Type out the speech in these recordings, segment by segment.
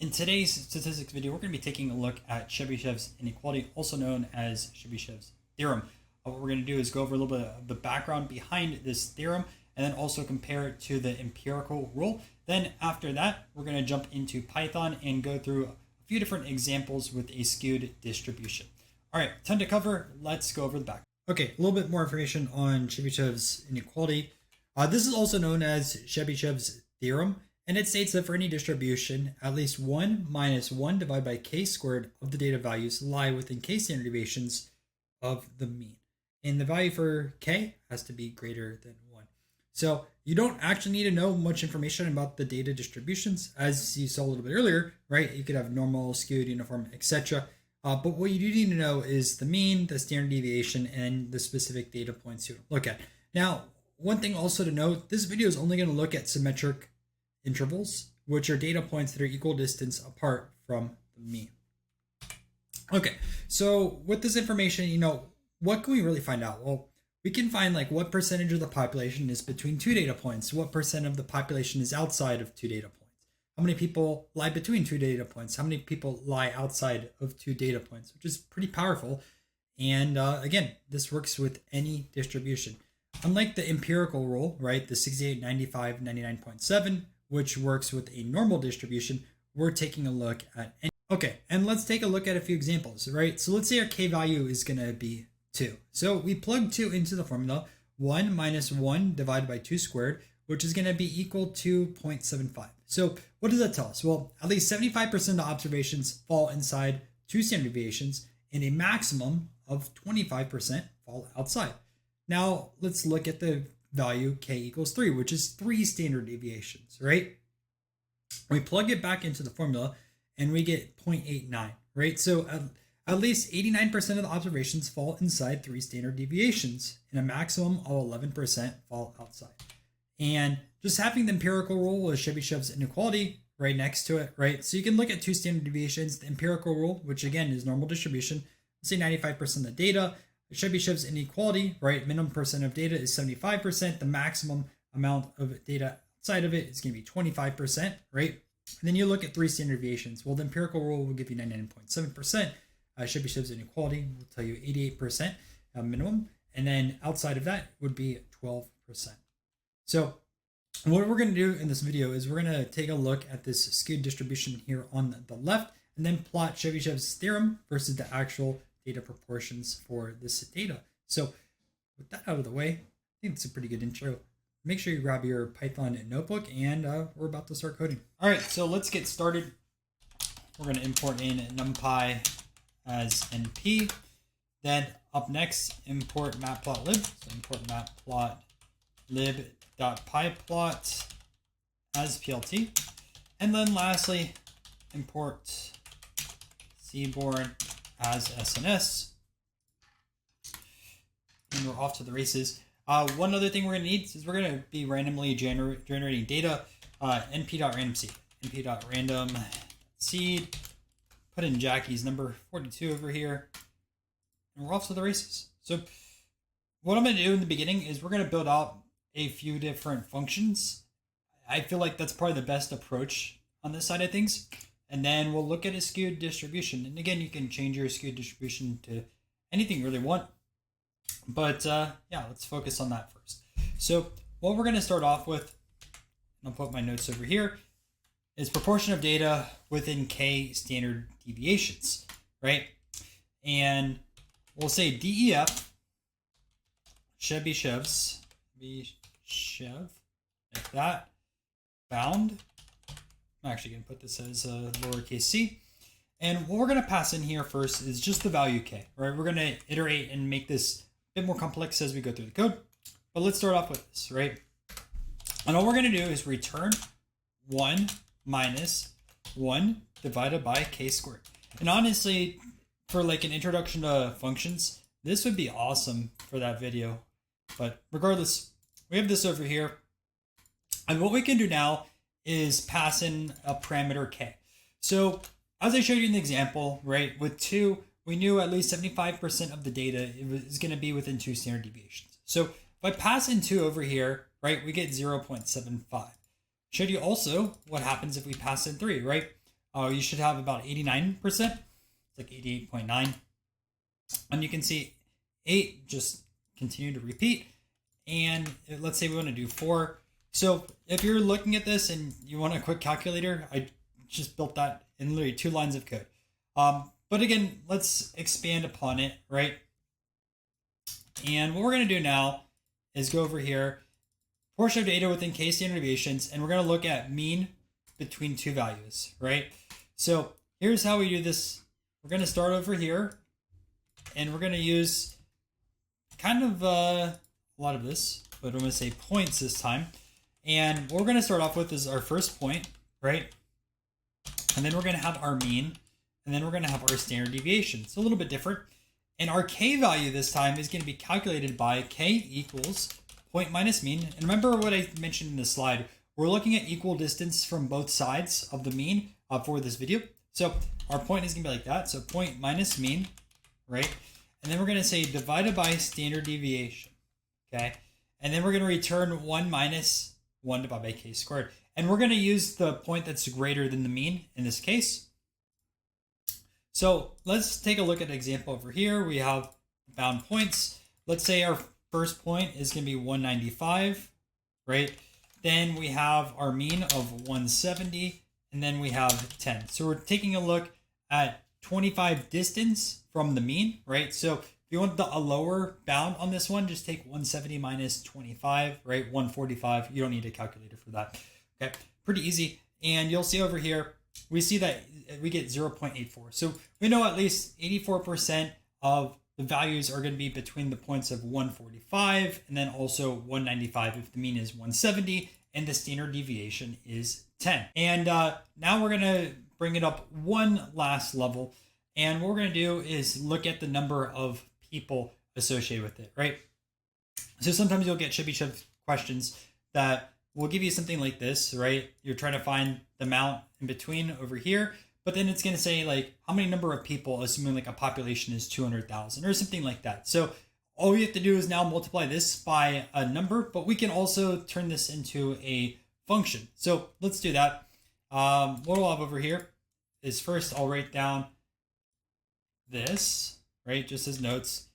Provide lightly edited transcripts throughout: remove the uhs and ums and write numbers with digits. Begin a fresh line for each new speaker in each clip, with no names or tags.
In today's statistics video, we're going to be taking a look at Chebyshev's inequality, also known as Chebyshev's theorem. What we're going to do is go over a little bit of the background behind this theorem and then also compare it to the empirical rule. Then after that, we're going to jump into Python and go through a few different examples with a skewed distribution. All right, ton to cover. Let's go over the back. Okay, a little bit more information on Chebyshev's inequality. This is also known as Chebyshev's theorem. And it states that for any distribution, at least 1 minus 1 divided by k squared of the data values lie within k standard deviations of the mean. And the value for k has to be greater than 1. So you don't actually need to know much information about the data distributions. As you saw a little bit earlier, right? You could have normal, skewed, uniform, etc. But what you do need to know is the mean, the standard deviation, and the specific data points you look at. Now, one thing also to note, this video is only going to look at symmetric intervals, which are data points that are equal distance apart from the mean. Okay, so with this information, what can we really find out? Well, we can find like what percentage of the population is between two data points, what percent of the population is outside of two data points, how many people lie between two data points, how many people lie outside of two data points, which is pretty powerful. And again, this works with any distribution. Unlike the empirical rule, right, the 68, 95, 99.7, which works with a normal distribution, we're taking a look at any. Okay, and let's take a look at a few examples, right? So let's say our k value is going to be 2. So we plug 2 into the formula, 1 minus 1 divided by 2 squared, which is going to be equal to 0.75. So what does that tell us? Well, at least 75% of the observations fall inside 2 standard deviations, and a maximum of 25% fall outside. Now let's look at the value k equals 3, which is 3 standard deviations, right? We plug it back into the formula and we get 0.89, right? So at least 89% of the observations fall inside 3 standard deviations and a maximum of 11% fall outside. And just having the empirical rule with Chebyshev's inequality right next to it, right? So you can look at 2 standard deviations, the empirical rule, which again is normal distribution, let's say 95% of the data. Chebyshev's inequality, right? Minimum percent of data is 75%. The maximum amount of data outside of it is going to be 25%, right? And then you look at 3 standard deviations. Well, the empirical rule will give you 99.7%. Chebyshev's inequality will tell you 88% minimum. And then outside of that would be 12%. So what we're going to do in this video is we're going to take a look at this skewed distribution here on the left and then plot Chebyshev's theorem versus the actual data proportions for this data. So with that out of the way, I think it's a pretty good intro. Make sure you grab your Python notebook and we're about to start coding. All right, so let's get started. We're going to import in NumPy as NP. Then up next, import matplotlib. So import matplotlib.pyplot as PLT. And then lastly, import Seaborn as SNS, and we're off to the races. One other thing we're going to need is we're going to be randomly generating data. np.randomseed, np.randomseed. Put in Jackie's number 42 over here, and we're off to the races. So what I'm going to do in the beginning is we're going to build out a few different functions. I feel like that's probably the best approach on this side of things. And then we'll look at a skewed distribution. And again, you can change your skewed distribution to anything you really want. But yeah, let's focus on that first. So what we're going to start off with, and I'll put my notes over here, is proportion of data within k standard deviations, right? And we'll say DEF, Chebyshev's, like that, bound. I'm actually going to put this as lowercase c. And what we're going to pass in here first is just the value k, right? We're going to iterate and make this a bit more complex as we go through the code. But let's start off with this, right? And all we're going to do is return 1 minus 1 divided by k squared. And honestly, for like an introduction to functions, this would be awesome for that video. But regardless, we have this over here. And what we can do now is pass in a parameter k. So as I showed you in the example, right, with 2, we knew at least 75% of the data is going to be within 2 standard deviations. So if I pass in 2 over here, right, we get 0.75. Showed you also what happens if we pass in 3, right? you should have about 89%. It's like 88.9. And you can see 8 just continue to repeat. And let's say we want to do 4. So if you're looking at this and you want a quick calculator, I just built that in literally 2 lines of code. But again, let's expand upon it, right? And what we're going to do now is go over here, portion of data within k-standard deviations, and we're going to look at mean between 2 values, right? So here's how we do this. We're going to start over here, and we're going to use kind of a lot of this, but I'm going to say points this time. And what we're going to start off with is our first point, right? And then we're going to have our mean, and then we're going to have our standard deviation. It's a little bit different. And our k value this time is going to be calculated by k equals point minus mean. And remember what I mentioned in the slide. We're looking at equal distance from both sides of the mean for this video. So our point is going to be like that. So point minus mean, right? And then we're going to say divided by standard deviation, okay? And then we're going to return 1 minus 1 divided by k squared. And we're going to use the point that's greater than the mean in this case. So let's take a look at an example over here. We have bound points. Let's say our first point is going to be 195, right? Then we have our mean of 170, and then we have 10. So we're taking a look at 25 distance from the mean, right? So if you want a lower bound on this one, just take 170 minus 25, right? 145. You don't need a calculator for that. Okay, pretty easy. And you'll see over here, we see that we get 0.84. So we know at least 84% of the values are going to be between the points of 145 and then also 195 if the mean is 170 and the standard deviation is 10. And now we're going to bring it up one last level. And what we're going to do is look at the number of people associated with it, right? So sometimes you'll get Chebyshev questions that will give you something like this, right? You're trying to find the amount in between over here, but then it's going to say like how many number of people, assuming like a population is 200,000 or something like that. So all we have to do is now multiply this by a number, but we can also turn this into a function. So let's do that. What we'll have over here is first I'll write down this, right? Just as notes,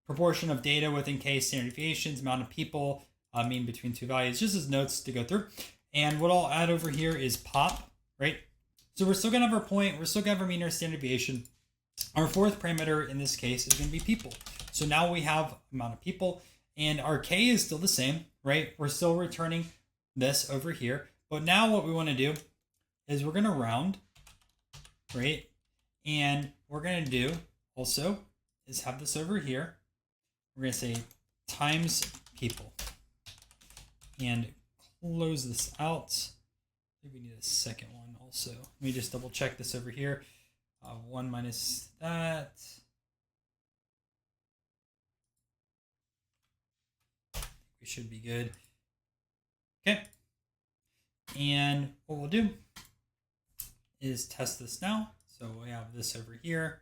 proportion of data within k standard deviations, amount of people, mean between 2 values, just as notes to go through. And what I'll add over here is pop, right? So we're still going to have our point. We're still going to have our mean or standard deviation. Our fourth parameter in this case is going to be people. So now we have amount of people and our k is still the same, right? We're still returning this over here. But now what we want to do is we're going to round, right? And we're going to do also is have this over here. We're going to say times people. And close this out. Maybe we need a second one also. Let me just double check this over here. 1 minus that. We should be good. Okay. And what we'll do is test this now. So we have this over here.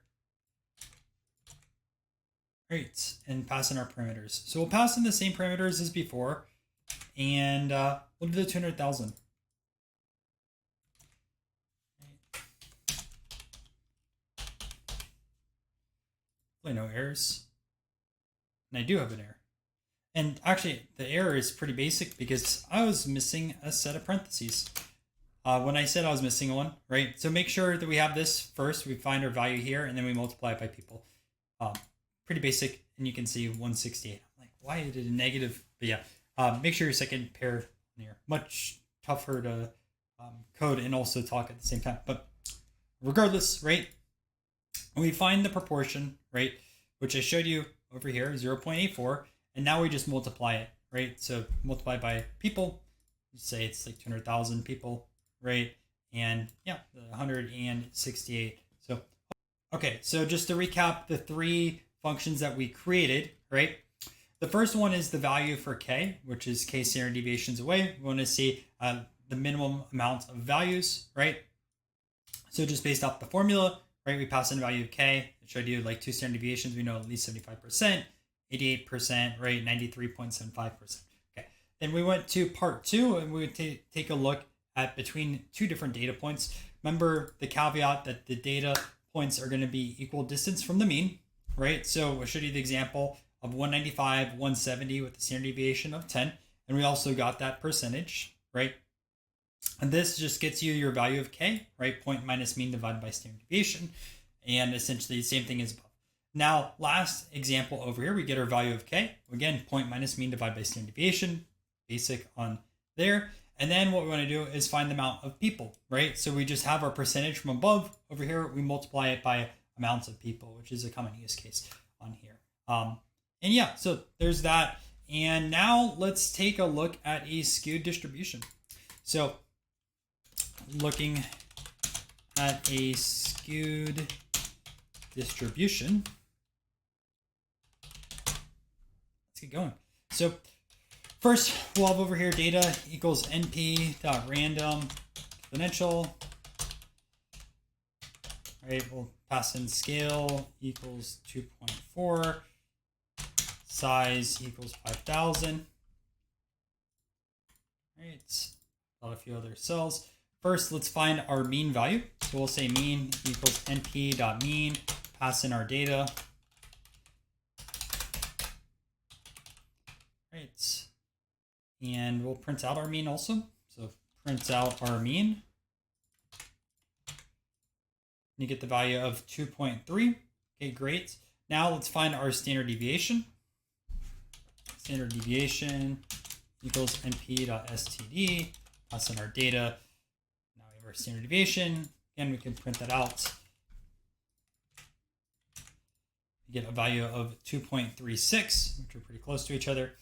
Great. And pass in our parameters. So we'll pass in the same parameters as before. And we'll do the 200,000. No errors. And I do have an error. And actually, the error is pretty basic because I was missing a set of parentheses. When I said I was missing one, right? So make sure that we have this first. We find our value here, and then we multiply it by people. Pretty basic, and you can see 168. I'm like, why did a negative? But yeah. Make sure your second pair near. Much tougher to code and also talk at the same time. But regardless, right? We find the proportion, right? Which I showed you over here, 0.84. And now we just multiply it, right? So multiply by people. Say it's like 200,000 people, right? And yeah, 168. So, okay. So just to recap the 3 functions that we created, right? The first one is the value for k, which is k standard deviations away. We want to see the minimum amount of values, right? So just based off the formula, right, we pass in the value of k. It showed you like 2 standard deviations. We know at least 75%, 88%, right, 93.75%. Okay. Then we went to part 2, and we would take a look at between 2 different data points. remember the caveat that the data points are going to be equal distance from the mean, right? So I showed you the example of 195, 170 with the standard deviation of 10. And we also got that percentage, right? And this just gets you your value of k, right? Point minus mean divided by standard deviation. And essentially the same thing as above. Now, last example over here, we get our value of k. Again, point minus mean divided by standard deviation, basic on there. And then what we want to do is find the amount of people, right? So we just have our percentage from above. Over here, we multiply it by amounts of people, which is a common use case on here. And yeah, so there's that. And now let's take a look at a skewed distribution. So looking at a skewed distribution. Let's get going. So first, we'll have over here data equals np.random exponential. All right, we'll pass in scale equals 2.4. Size equals 5,000. All right, got a few other cells. First, let's find our mean value. So we'll say mean equals np.mean, pass in our data. All right, and we'll print out our mean also. So print out our mean. You get the value of 2.3. Okay, great. Now let's find our standard deviation. Standard deviation equals np.std. Pass in our data. Now we have our standard deviation. Again, we can print that out. We get a value of 2.36, which are pretty close to each other.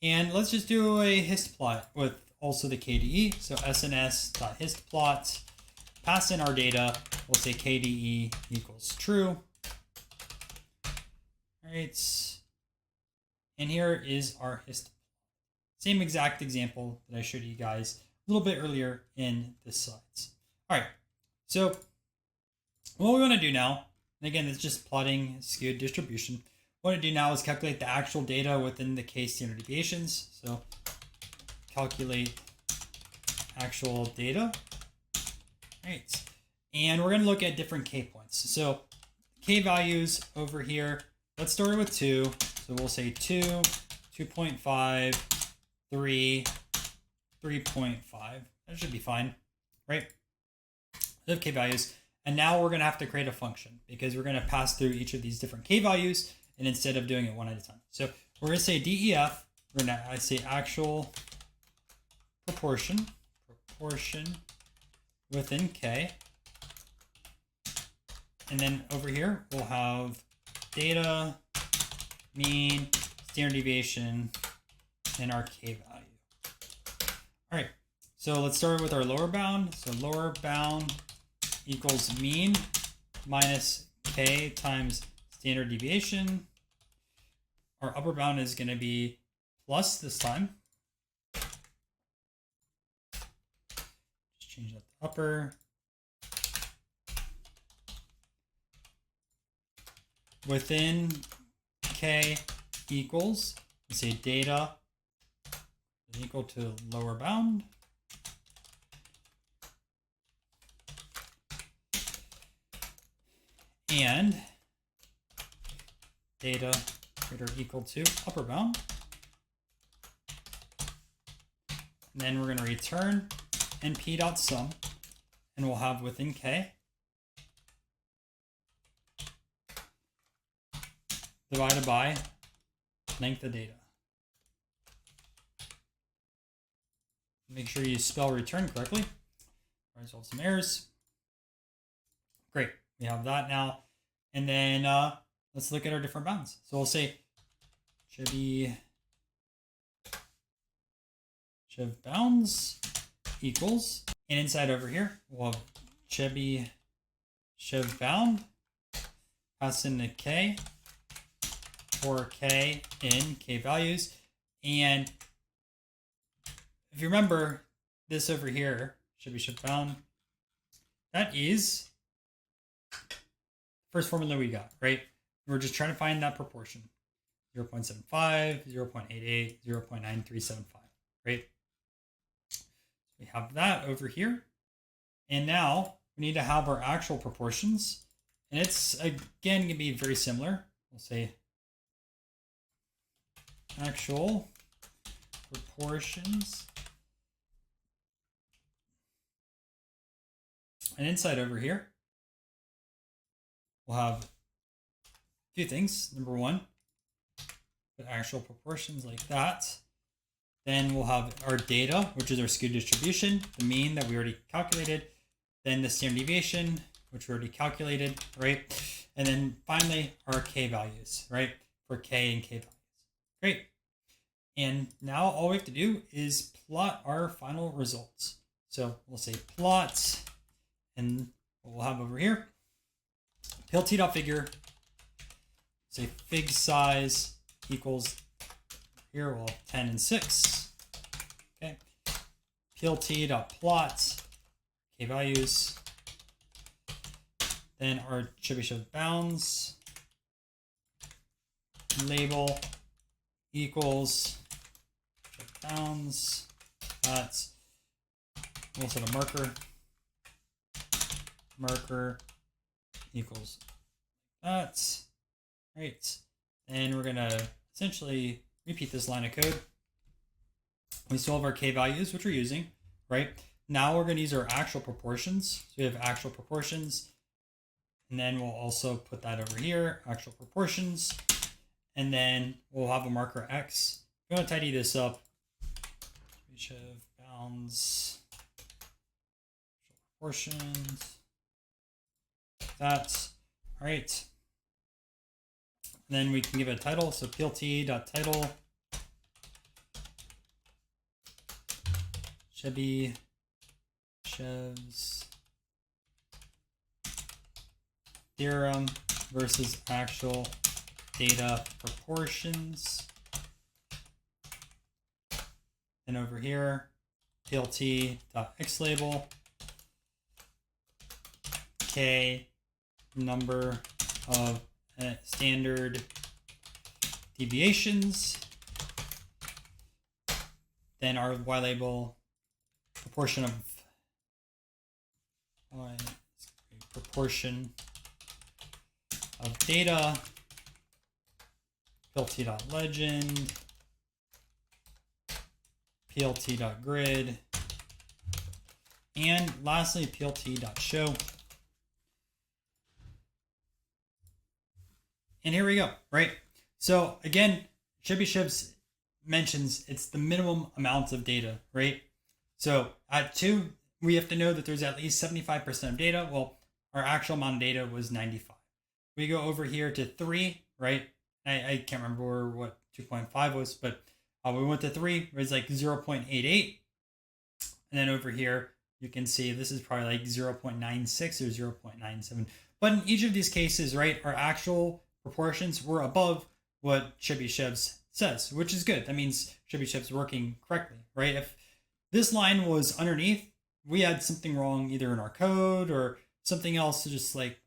And let's just do a hist plot with also the KDE. So sns.histplot. Pass in our data. We'll say KDE equals true. All right. And here is our hist. Same exact example that I showed you guys a little bit earlier in the slides. All right, so what we want to do now, and again, it's just plotting skewed distribution. What I want to do now is calculate the actual data within the k standard deviations. So calculate actual data. All right, and we're going to look at different k points. So k values over here, let's start with 2. So we'll say 2, 2.5, 3, 3.5. That should be fine, right? We have k values. And now we're going to have to create a function because we're going to pass through each of these different k values and instead of doing it one at a time. So we're going to say def, we're going to say actual proportion within k. And then over here, we'll have data, mean, standard deviation, and our k value. All right, so let's start with our lower bound. So lower bound equals mean minus k times standard deviation. Our upper bound is going to be plus this time. Just change that to upper. Within k equals, let's say data is equal to lower bound. And data greater or equal to upper bound. And then we're going to return np.sum, and we'll have within k divided by length of data. Make sure you spell return correctly. Result some errors. Great, we have that now. And then let's look at our different bounds. So we'll say Chebyshev bounds equals, and inside over here, we'll have Chebyshev bound, pass in the k, for k in k values. And if you remember this over here, Chebyshev bound, that is first formula we got, right? We're just trying to find that proportion. 0.75, 0.88, 0.9375, right? We have that over here. And now we need to have our actual proportions. And it's, again, going to be very similar. We'll say actual proportions. And inside over here, we'll have a few things. Number one, the actual proportions like that. Then we'll have our data, which is our skewed distribution, the mean that we already calculated. Then the standard deviation, which we already calculated, right? And then finally, our k values, right? For k and k values. Great. And now all we have to do is plot our final results. So we'll say plot, and what we'll have over here, plt.figure, say fig size equals, here we'll have 10 and 6. Okay. plt.plot, k values. Then our Chebyshev bounds, label equals bounds. That's, we'll set a marker. Marker equals that. Right. And we're going to essentially repeat this line of code. We still have our k values, which we're using, right? Now we're going to use our actual proportions. So we have actual proportions. And then we'll also put that over here, actual proportions. And then we'll have a marker x. I'm going to tidy this up. Chebyshev bounds, proportions. That's all right. And then we can give it a title. So plt.title, Chebyshev's theorem versus actual data proportions. And over here, plt.xlabel, k number of standard deviations. Then our y label, proportion of data, plt.legend, plt.grid, and lastly plt.show. And here we go, right? So again, Chebyshev's mentions it's the minimum amount of data, right? So at 2, we have to know that there's at least 75% of data. Well, our actual amount of data was 95. We go over here to 3, right? I can't remember what 2.5 was, but we went to 3, it was like 0.88. And then over here, you can see this is probably like 0.96 or 0.97. But in each of these cases, right, our actual proportions were above what Chebyshev says, which is good. That means Chebyshev's working correctly, right? If this line was underneath, we had something wrong either in our code or something else just like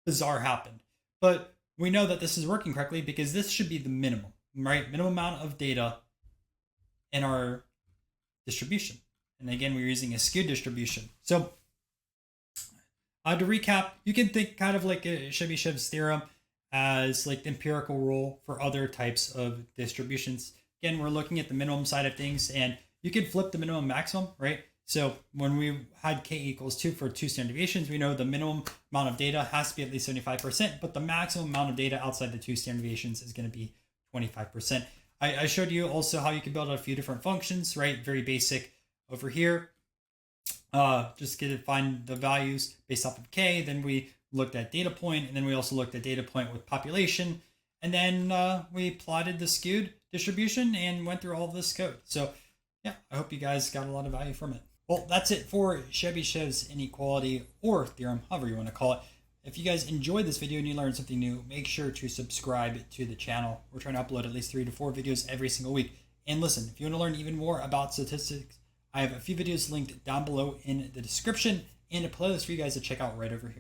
bizarre happened. But we know that this is working correctly because this should be the minimum, right? Minimum amount of data in our distribution. And again, we're using a skewed distribution. So to recap, you can think kind of like a Chebyshev's theorem as like the empirical rule for other types of distributions. Again, we're looking at the minimum side of things, and you can flip the minimum maximum, right? So when we had k equals 2 for 2 standard deviations, we know the minimum amount of data has to be at least 75%, but the maximum amount of data outside the 2 standard deviations is going to be 25%. I showed you also how you can build a few different functions, right? Very basic over here. Just find the values based off of k. Then we looked at data point, and then we also looked at data point with population. And then we plotted the skewed distribution and went through all of this code. So yeah, I hope you guys got a lot of value from it. Well, that's it for Chebyshev's inequality or theorem, however you want to call it. If you guys enjoyed this video and you learned something new, make sure to subscribe to the channel. We're trying to upload at least 3 to 4 videos every single week. And listen, if you want to learn even more about statistics, I have a few videos linked down below in the description and a playlist for you guys to check out right over here.